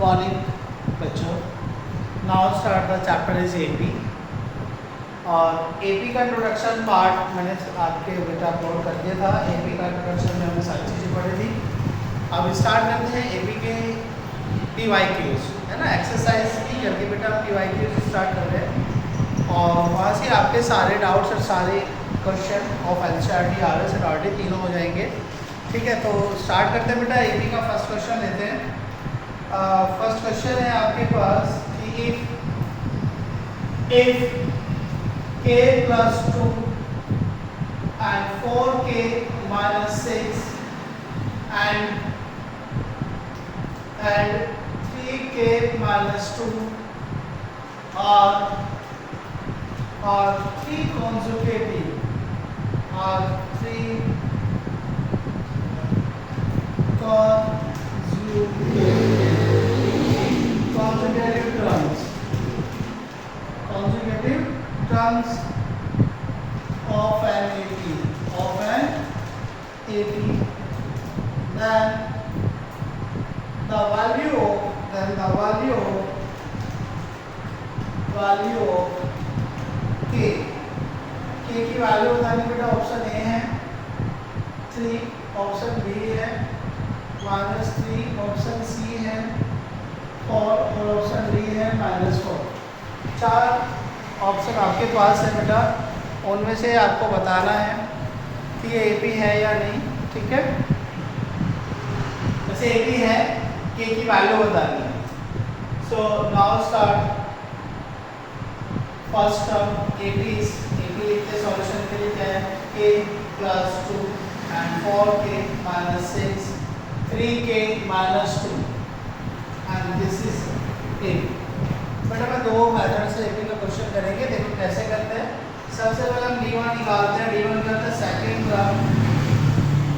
Morning बच्चों। Now start the chapter is AP. और AP का इंट्रोडक्शन पार्ट मैंने आपके बेटा अपलोड कर दिया था। एपी का इंट्रोडक्शन में हमने सारी चीज़ें पढ़ी थी। अब स्टार्ट करते हैं एपी के PYQs, है ना। एक्सरसाइज की करके बेटा PYQs स्टार्ट कर रहे हैं और वहाँ से आपके सारे डाउट्स और सारे क्वेश्चन ऑफ NCERT RS और RD तीनों हो जाएंगे। ठीक है, तो स्टार्ट करते हैं बेटा। एपी का फर्स्ट क्वेश्चन लेते हैं। फर्स्ट क्वेश्चन है आपके पास कि if k plus 2 and 4k minus 6 and 3k minus 2 are three consecutive consecutive terms of an AP, then the value of k की वैल्यू बतानी बेटा। ऑप्शन ए है 3, ऑप्शन बी है -3, ऑप्शन सी है 4 और ऑप्शन डी है -4। 4 option आपके पास है बेटा, उनमें से आपको बताना है कि ये एपी है या नहीं। ठीक है, वैसे एपी है, के की वैल्यू बतानी है। So now start first term AP लिखते हैं। सॉल्यूशन के लिए क्या है, k plus 2 and 4k minus 6 3k minus 2 and this is a। बेटा मैं दो मेथड से एपी का क्वेश्चन करेंगे। देखो कैसे करते हैं। सबसे पहले हम d1 निकालते हैं। d1 क्या होता है, second term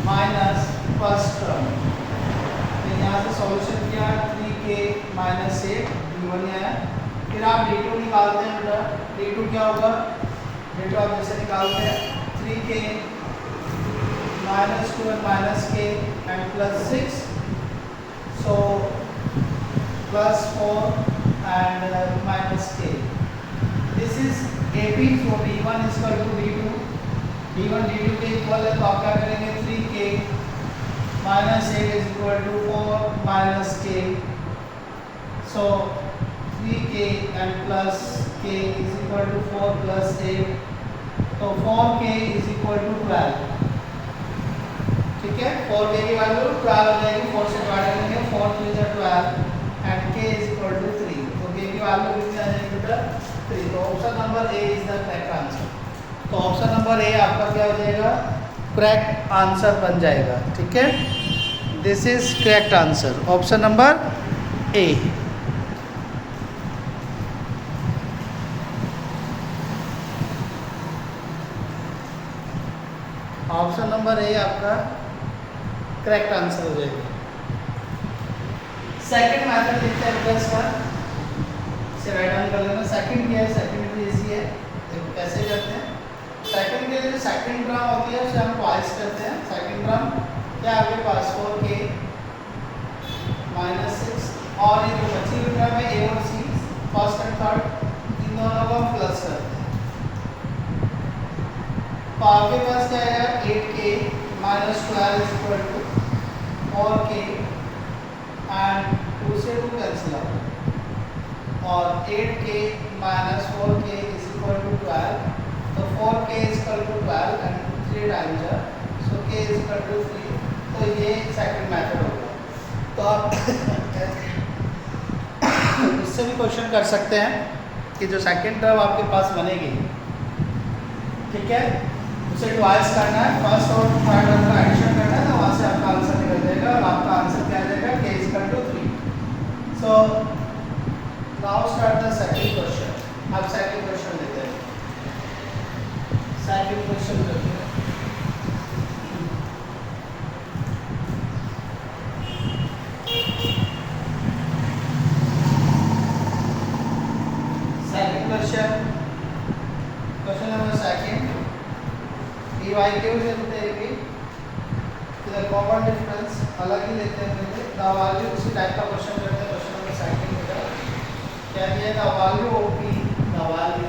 minus first term. यहाँ से सॉल्यूशन किया 3k minus 8 d1 आया। फिर आप d2 निकालते हैं बेटा। d2 क्या होगा, d2 आप जैसे निकालते हैं 3k minus 2 and minus k and plus 6, so plus 4 and minus k. This is AP, so d1 is equal to d2, d1 d2 के इक्वल है, तो आप क्या करेंगे 3k minus 8 is equal to 4 minus k, so 3k and plus k is equal to 4 plus 8, तो 4k is equal to 12। ठीक है, 4k की वैल्यू 12 हो जाएगी। 4 से डिवाइड करेंगे, 4 3 जा 12 and k is equal to 3, तो k की वैल्यू कितनी आ जाएगी बेटा 3। तो option number A is the correct answer. तो ऑप्शन नंबर ए आपका क्या हो जाएगा, करेक्ट आंसर बन जाएगा। ठीक है, this is correct answer, option number A. Option number A आपका करेक्ट आंसर हो जाएगा। सेकंड मेथड देखते हैं प्लस का, इसे राइट डाउन कर लेना। सेकंड क्या है, सेकंड भी इजी है। देखो कैसे करते हैं। सेकंड के लिए जो सेकंड टर्म होती है उसे हम ट्वाइस करते हैं। सेकंड टर्म क्या है आपके पास 4k minus 6 और ये जो बची हुई टर्म है a और c, फर्स्ट एंड थर्ड, इन दोनों को हम प्लस करते हैं। तो आपके पास क्या आएगा 8k minus 12 is equal to 4k and 2 से 2 कैंसिल आउट और 8k minus 4k is equal to 12, तो 4k is equal to 12 and 3 times है, so k is equal to 3। तो ये सेकंड मेथड होगा। तो आप इससे भी क्वेश्चन कर सकते हैं कि जो सेकंड टर्म आपके पास बनेगी, ठीक है, उसे ट्वाइस करना है, फर्स्ट और थर्ड टर्म का एडिशन करना है, तो वहाँ से आपका आंसर निकल जाएगा और आपका आंसर क्या आ जाएगा, k is equal to 3। So now start the second question. अब सेकंड क्वेश्चन लेते हैं। सेकंड क्वेश्चन करते हैं। Second question number second PYQs लेते हैं। इधर कॉमन डिफरेंस अलग ही लेते हैं। द वैल्यू उसी टाइप का क्वेश्चन करते हैं। क्वेश्चन नंबर क्या दिया? The value of p, the value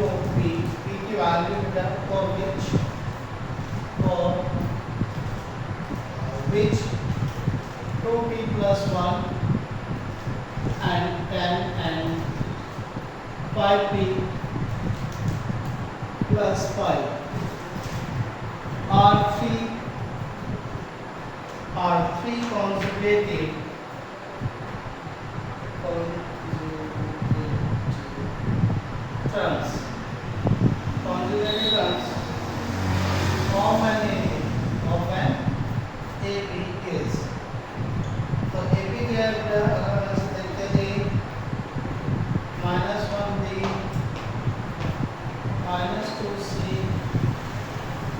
of p, p की वैल्यू बेटा for which 2p plus 1 and 10 and 5p plus 5 are three conjugated terms. Conjugated terms of an AB is. तो AB क्या है? अगर हम देखते हैं -1B -2C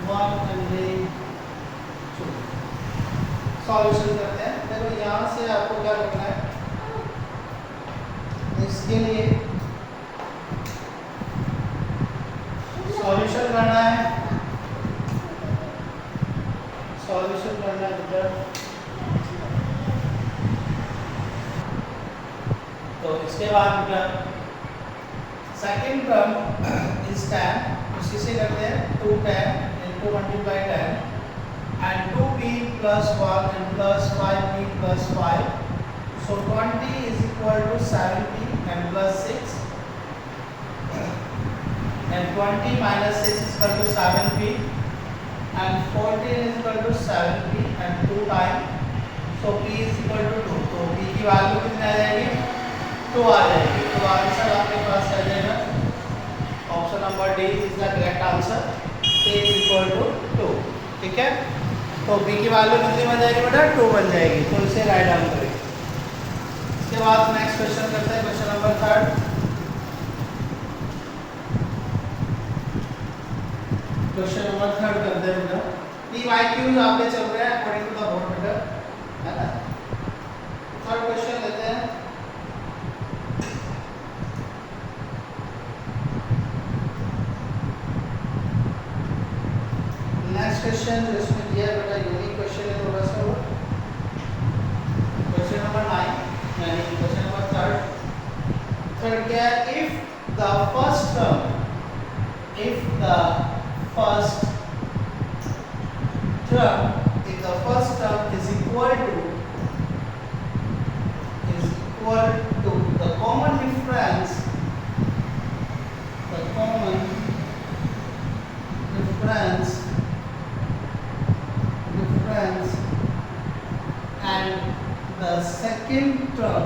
1 and 2. सॉल्यूशन करते हैं। देखो यहाँ से आपको क्या करना है, इसके लिए सॉल्यूशन करना है, बेटा। तो इसके बाद बेटा सेकंड टर्म इज 10, उसी से करते हैं 2 10 into multiply 10 and 2p plus 1 and plus 5p plus 5, so 20 is equal to 7p and plus 6 and 20 minus 6 is equal to 7p and 14 is equal to 7p and 2 times, so p is equal to 2, तो p की value कितनी आ जाएगी? 2 आ जाएगी। तो answer आपके पास आ जाएगा option number D is the correct answer, a is equal to 2। ठीक है, तो b की वैल्यू कितनी बन जाएगी बेटा? 2 बन जाएगी, तो इसे राइट डाउन करेंगे। इसके बाद नेक्स्ट क्वेश्चन करते हैं, क्वेश्चन नंबर 3। क्वेश्चन नंबर 3 करते हैं बेटा। PYQ आपके चल रहे हैं अकॉर्डिंग टू द बोर्ड बेटा, है ना। थर्ड क्वेश्चन लेते हैं। नेक्स्ट क्वेश्चन जो इसमें दिया है बेटा यूनिक क्वेश्चन है थोड़ा सा, वो क्वेश्चन नंबर 9 यानी क्वेश्चन नंबर 3 क्या है? If the first term is equal to the common difference and the second term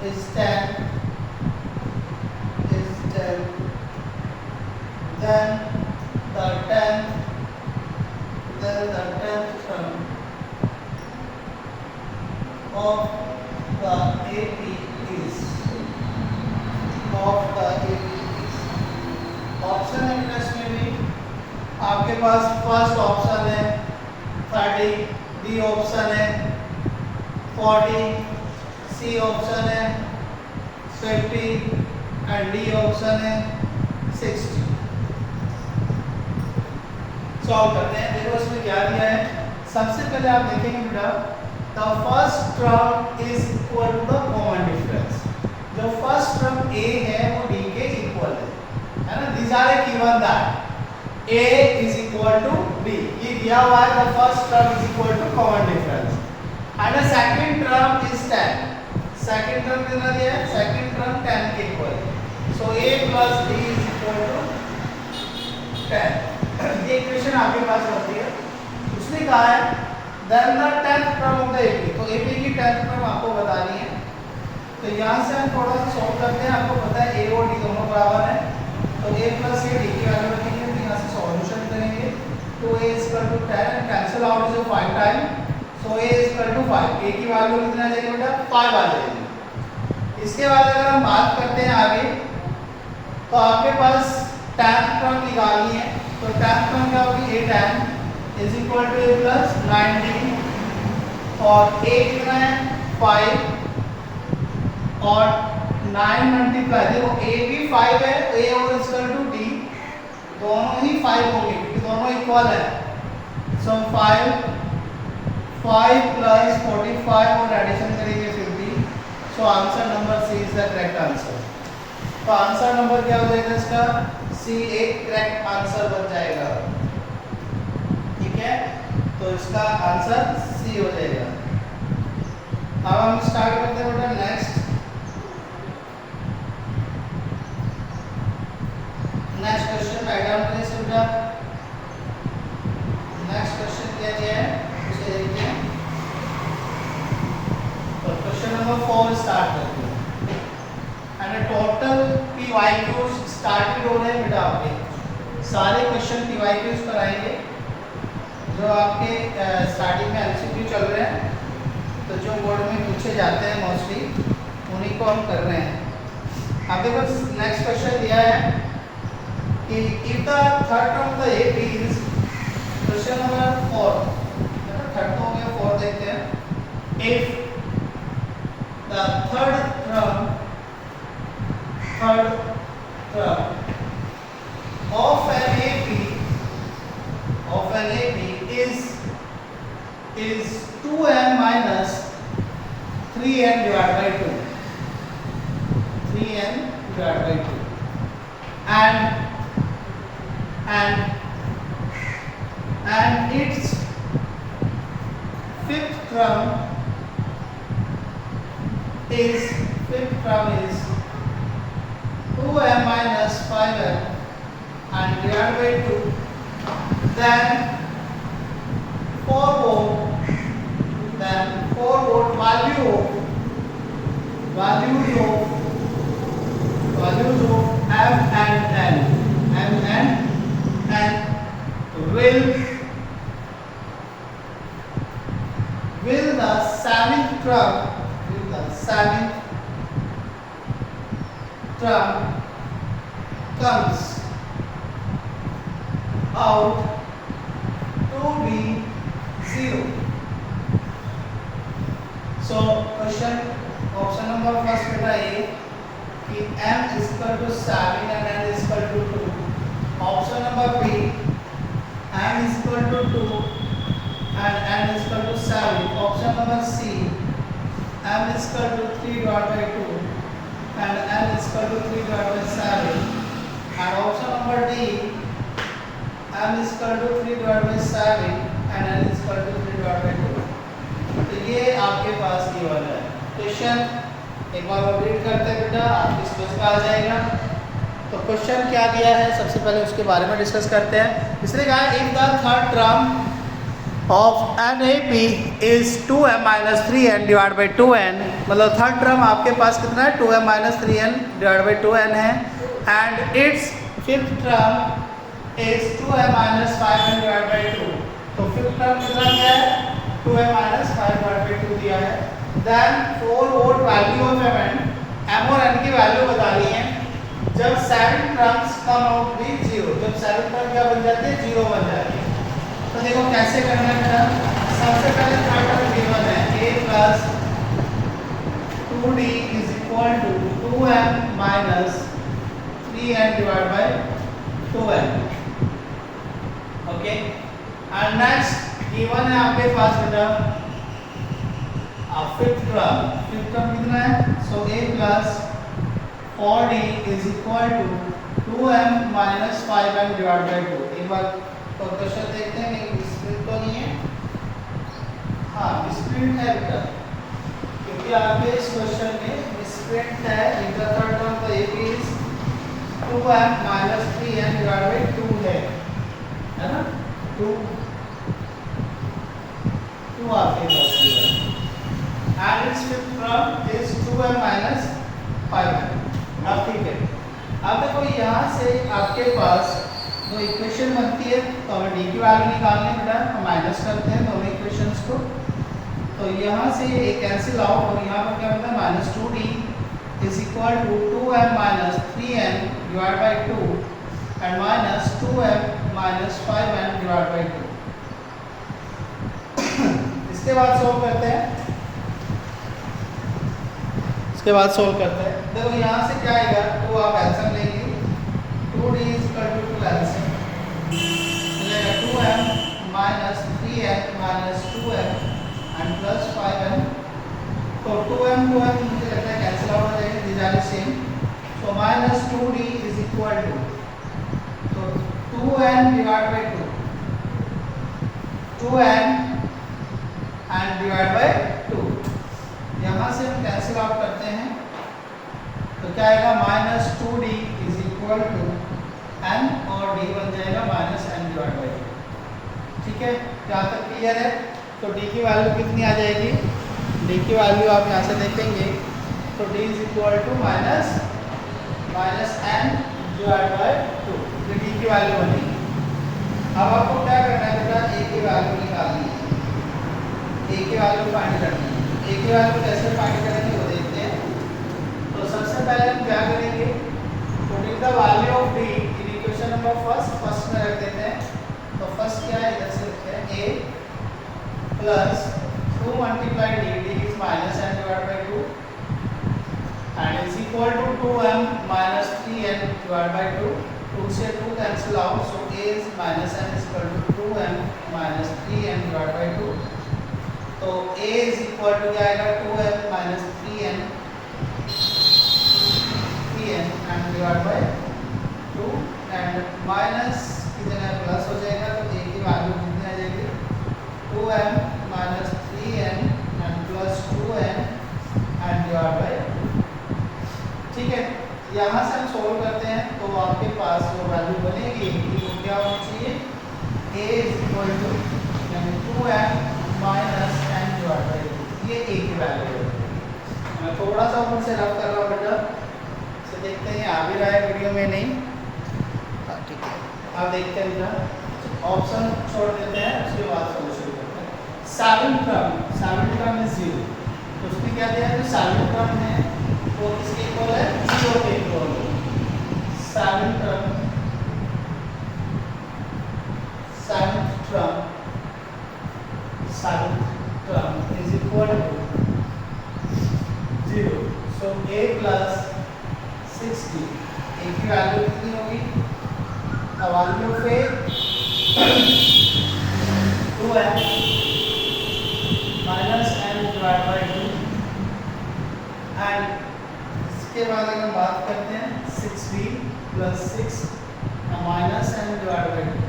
is 10, then the 10th term of the AP is option है इसमें भी आपके पास फर्स्ट ऑप्शन है 30, बी ऑप्शन है 40, C option है 50 and D option है 60। Solve करते हैं। देखो इसमें क्या दिया है, सबसे पहले आप देखेंगे बेटा the first term is equal to the common difference. जो फर्स्ट टर्म ए है वो डी के इक्वल है ना। These are given that A is equal to B, ये दिया हुआ है the first term is equal to common difference and the second term is 10। Second term कितना दिया है? सेकंड टर्म 10 के equal, so a plus b is equal to 10। ये equation आपके पास होती है। उसने कहा है then the 10th term of the AP, तो AP की 10th टर्म आपको बतानी है। तो यहाँ से हम थोड़ा सा सॉल्व करते हैं। आपको पता है a और d दोनों बराबर है, तो a प्लस a d की वैल्यू रखेंगे, तो यहाँ से सॉल्यूशन करेंगे तो a is equal to 10 and cancel out जो 5 time, so a is equal to 5। a की वैल्यू कितना आ जाएगी बेटा? 5 आ जाएगी। इसके बाद अगर हम बात करते हैं आगे, तो आपके पास 10th टर्म निकालनी है, तो 10th टर्म क्या होगी? a 10 is equal to a plus 90 और a कितना है? 5 और 9 मल्टीप्लाई, देखो a भी 5 है, a और इक्वल टू d दोनों ही 5 होंगे क्योंकि दोनों इक्वल है, सो 5 5 प्लस 45 और एडिशन करेंगे 50। So answer number C is the correct answer. तो आंसर नंबर क्या हो जाएगा इसका? सी एक करेक्ट आंसर बन जाएगा। ठीक है, तो इसका आंसर सी हो जाएगा। अब हम स्टार्ट करते हैं बेटा नेक्स्ट क्वेश्चन। राइट डाउन करें इसे बेटा। नेक्स्ट क्वेश्चन क्या दिया है उसे देखते हैं। तो क्वेश्चन नंबर 4 स्टार्ट करते हैं। एंड टोटल पीवाईक्यूज स्टार्टेड हो रहे हैं बेटा। आपके सारे क्वेश्चन पीवाईक्यूज पर आएंगे जो आपके स्टार्टिंग में एमसीक्यू चल रहे हैं, तो जो बोर्ड में पूछे जाते हैं मोस्टली उन्हीं को हम कर रहे हैं। अब देखो नेक्स्ट क्वेश्चन दिया है कि if the third term of the AP is, question number 4, third तो हो गया, 4 देखते हैं। If the third term of an AP is 2n minus 3n divided by 2, 3n divided by 2, and its fifth term is 2m minus 5n and divided by 2, then 4 volt values of m and n will the seventh term comes out to be 0. So question option number first बेटा ये कि m is equal to 7 and n is equal to 2. Option number B, m is equal to 2 and n is equal to 7. Option number C, m is equal to 3 divided by 2 and n is equal to 3 divided by 7. And option number D, m is equal to 3 divided by 7 and n is equal to 3 divided by 2. तो ये आपके पास ये वाला है question. एक बार और read करते हैं बेटा, आपकी समझ में आ जाएगा। तो क्वेश्चन क्या दिया है सबसे पहले उसके बारे में डिस्कस करते हैं। इसने कहा if the third term of an A P is 2m minus 3n divided by 2n, मतलब थर्ड टर्म आपके पास कितना है 2m minus 3n divided by 2n है, and it's fifth term is 2m minus 5n divided by 2। तो fifth term कितना दिया है 2m minus 5 divided by 2 दिया है। Then 4 volt value of m और n की वैल्यू बता रही है जब 7 टर्म्स कम आउट बी 0, जब 7 टर्म क्या बन जाती है 0 बन जाती है। तो देखो कैसे करना है बेटा। सबसे पहले थर्ड टर्म गिवन है a plus 2d is equal to 2m minus 3n divided by 2n। Okay, and next given है आपके पास बेटा फिफ्थ टर्म कितना है, सो a plus 4d is equal to 2m minus 5m divided by 2। एक बार तो question देखते हैं कि स्प्लिट तो नहीं है। हाँ स्प्लिट है बेटा, क्योंकि आपके इस क्वेश्चन में स्प्लिट है। इन द थर्ड टर्म तो a is 2m minus 3n divided by 2 है ना, 2 आपके पास है, and its fifth term is 2m minus 5m। अब ठीक है, अब देखो यहाँ से आपके पास दो इक्वेशन बनती है, तो हमें d की वैल्यू निकालनी है बेटा, हम माइनस करते हैं दोनों इक्वेशंस को। तो यहाँ से ये कैंसिल आउट और यहाँ पर क्या बनता है minus 2d is equal to 2m minus 3n divided by 2 and minus 2m minus 5n divided by 2। इसके बाद सोल्व करते हैं, देखो यहाँ से क्या आएगा, तो आप एल्सियम लेंगे 2d is equal to 2 एल्सियम मिलेगा 2m minus 3n minus 2m and plus 5n। तो 2m मुझे लगता है कैंसिल आउट हो जाएंगे, these are same. So minus 2d is equal to, तो 2n divide by 2n and divide by 2। यहाँ से हम कैंसिल आउट करते हैं तो क्या आएगा, minus 2d is equal to n और d बन जाएगा माइनस n डिवाइड बाय 2। ठीक है, यहाँ तक क्लियर है। तो d की वैल्यू कितनी आ जाएगी, d की वैल्यू आप यहाँ से देखेंगे तो d is equal to minus n divide by 2, ये d की वैल्यू बनेगी। अब आपको क्या करना है बेटा, a की वैल्यू निकालनी है, a की वैल्यू फाइंड करनी है। a की वैल्यू कैसे फाइंड करेंगे वो देखते हैं। तो सबसे पहले हम क्या करेंगे, putting the value of d in equation number first में रख देते हैं। तो फर्स्ट क्या है, इधर से लिखते हैं a plus 2 multiply d is minus n divide by 2 and is equal to 2m minus 3n divide by 2। 2 से 2 cancel out, so a is minus n is equal to 2m minus 3n divide by 2। तो a is equal to क्या आएगा, 2m minus 3n and divide by 2 and minus की जगह plus हो जाएगा, तो a की वैल्यू कितनी आ जाएगी, 2m minus 3n and plus 2n and divide by 2। ठीक है, यहाँ से हम सोल्व करते हैं तो आपके पास जो वैल्यू बनेगी वो क्या होनी चाहिए, a is equal to 2m minus n divide by 2, ये a की वैल्यू है। मैं थोड़ा सा ऊपर से रफ कर रहा हूँ बेटा, तो देखते हैं आ भी रहा है वीडियो में, नहीं ठीक है, आप देखते हैं बेटा। ऑप्शन छोड़ देते हैं, उसके बाद सोल्यूशन करते हैं। सेवन टर्म इज 0, तो उसमें क्या दिया है, जो सेवन टर्म है वो किसके इक्वल है, 0 के इक्वल है। Seven term is equal to 0, so a plus 6d, a की वैल्यू कितनी होगी, the value of a 2m minus n divide by 2 and इसके बाद अगर बात करते हैं 6b plus 6 minus n divide by 2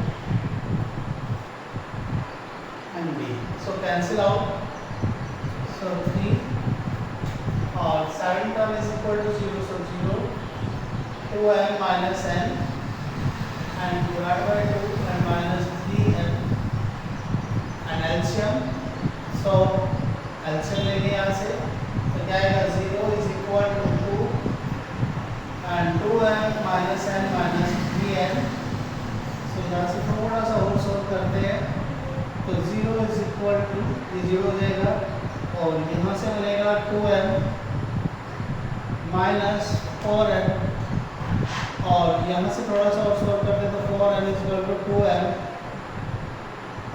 and b, so cancel out, so 3 और 7 term is equal to 0, so 0 2m minus n and divided by 2 and minus 3m and LCM, so LCM लेंगे यहाँ से तो क्या आएगा, 0 is equal to 2 and 2m minus n minus 3n। so यहाँ से थोड़ा सा और सोल्व करते हैं तो 0 इज इक्वल टू, ये 0 हो जाएगा और यहाँ से मिलेगा 2m माइनस 4n और यहाँ से थोड़ा सा और सॉल्व करते हैं तो 4n is equal to 2m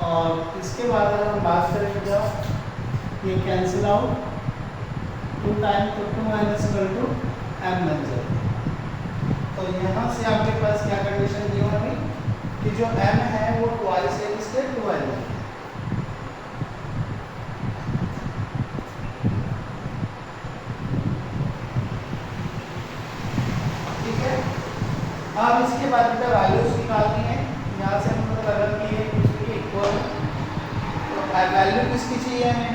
और इसके बाद अगर हम बात करें तो ये कैंसिल आउट, 2 टाइम तो 2n is equal to m बन जाएगा। तो यहाँ से आपके पास क्या कंडीशन दी होगी कि जो m है वो ट्वाइस है इसके 2n है। अब इसके बाद बेटा वैल्यूज निकालनी है, यहाँ से हमको पता लगा कि ये इसके इक्वल, तो वैल्यू किसकी चाहिए हमें,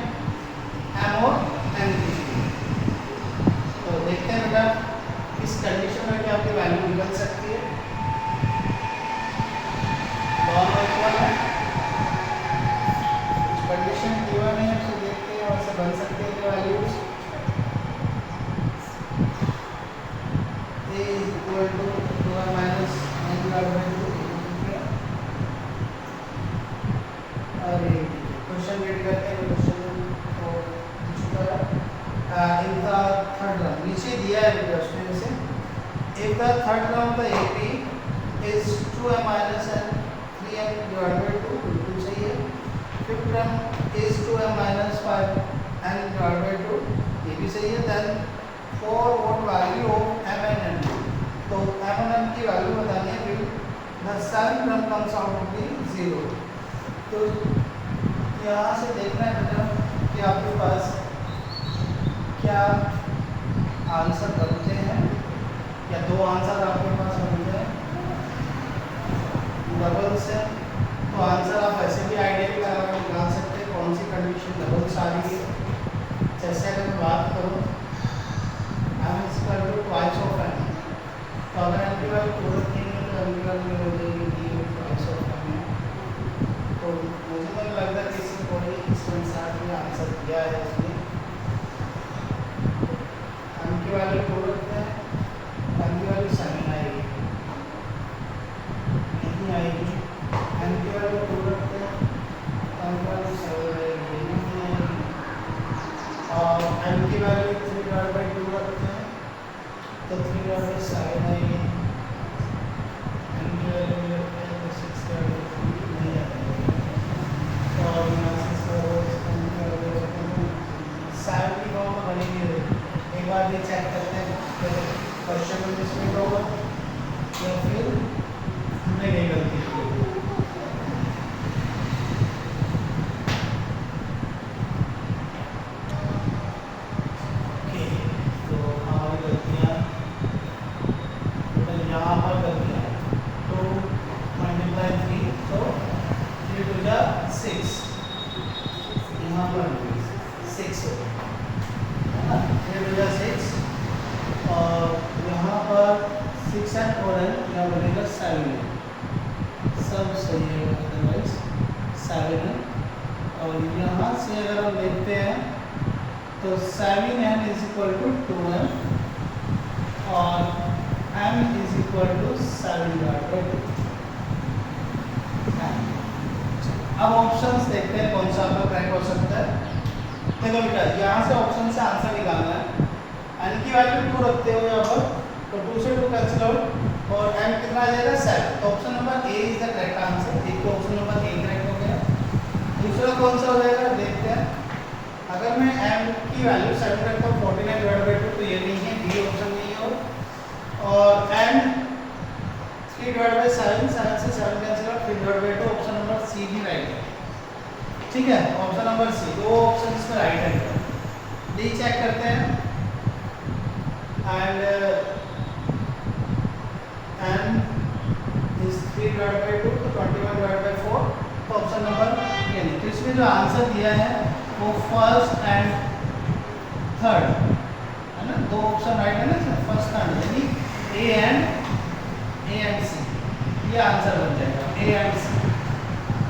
m और n की चाहिए। तो देखते हैं बेटा इस कंडीशन में क्या आपकी वैल्यू निकल सकती है, दोनों इक्वल है, कुछ कंडीशन गिवन है तो देखते हैं और से बन सकते हैं values a is equal to 2m minus n divided by 2। अरे क्वेश्चन रेडी करते हैं, क्वेश्चन तो चुका है। इनका थर्ड रन नीचे दिया है प्रश्न में से, एक the third run the AP is 2m minus n 3n divided by 2, बिल्कुल सही है। Fifth run is 2m minus 5n divided by 2, ये भी सही है। Then for what value of m and n, तो m and n की value बतानी है, फिर the seventh term comes out to be 0। तो यहाँ से देखना है बेटा कि आपके पास क्या आंसर बनते हैं या दो आंसर आपके पास बनते हैं डबल से, तो आंसर आप ऐसे भी आइडिया भी लगा सकते हैं कौन सी कंडीशन डबल्स आ रही है। जैसे अगर मैं बात करूँ M is equal to twice of N, तो अगर एम की वैल्यू पूरा देंगे तो एम की वैल्यू हो जाएगी डी ट्वाइस ऑफ एन। तो मुझे तो लगता है कि इसमें कोई इस अनुसार में आंसर दिया है इसमें एम की वैल्यू पूरा रखते हैं, एम की वैल्यू 7 आएगी नहीं आएगी, एम की वैल्यू पूरा रखते हैं, एम की वैल्यू 7 आएगी नहीं आएगी, और एम की वैल्यू 3/2 रखते हैं तो 3/7 आएगी, एम की वैल्यू रखते हैं तो 6/3 नहीं आएगी, और यहाँ से 7 की फॉर्म में बनेगी। एक बार ये चेक करते हैं क्वेश्चन में मिसप्रिंट होगा या फिर हमने नहीं गलती की। ओके, तो हमारी गलतियाँ यहाँ पर गलतियाँ 2 × 3 तो 3 × 6, यहाँ पर 6 हो गया, 3 × 6, और यहाँ पर 6 एंड 4 है, यहाँ बनेगा 7 है, सब सही है अदरवाइज 7 है। और यहाँ से अगर हम देखते हैं तो 7n is equal to 2m और m इज इक्वल टू 7/2। अब ऑप्शंस देखते हैं कौन सा आपका करेक्ट हो सकता है। देखो बेटा, यहाँ से ऑप्शन से आंसर निकालना है, n की वैल्यू 2 रखते हो यहाँ पर, तो 2 से 2 कैंसिल आउट और m कितना आ जाएगा 7। तो option number A is the correct answer. एक तो ऑप्शन नंबर ए करेक्ट हो गया। दूसरा कौन सा हो जाएगा देखते हैं। अगर मैं m की वैल्यू 7 रखता हूँ 49/2, तो ये नहीं है, बी ऑप्शन नहीं है। और m 3/7, 7 से 7 cancel out, 3/2, option number C भी राइट है। ठीक है, ऑप्शन नंबर सी, दो ऑप्शन इसमें राइट है। डी चेक करते हैं एंड m इज 3/2 तो 21/4, तो ऑप्शन नंबर ये नहीं। तो इसमें जो आंसर दिया है वो फर्स्ट एंड थर्ड है ना, दो ऑप्शन राइट है ना इसमें, फर्स्ट एंड यानी ए एंड सी, ये आंसर बन जाएगा ए एंड सी।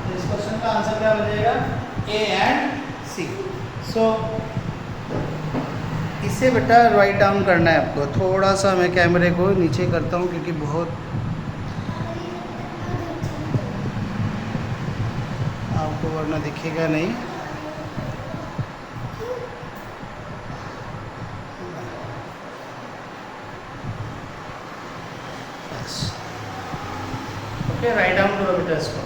तो इस क्वेश्चन का आंसर क्या बन जाएगा ए एंड सी। सो इसे बेटा राइट डाउन करना है आपको। थोड़ा सा मैं कैमरे को नीचे करता हूँ क्योंकि बहुत आपको वरना दिखेगा नहीं। ओके, राइट डाउन करो बेटा इसको।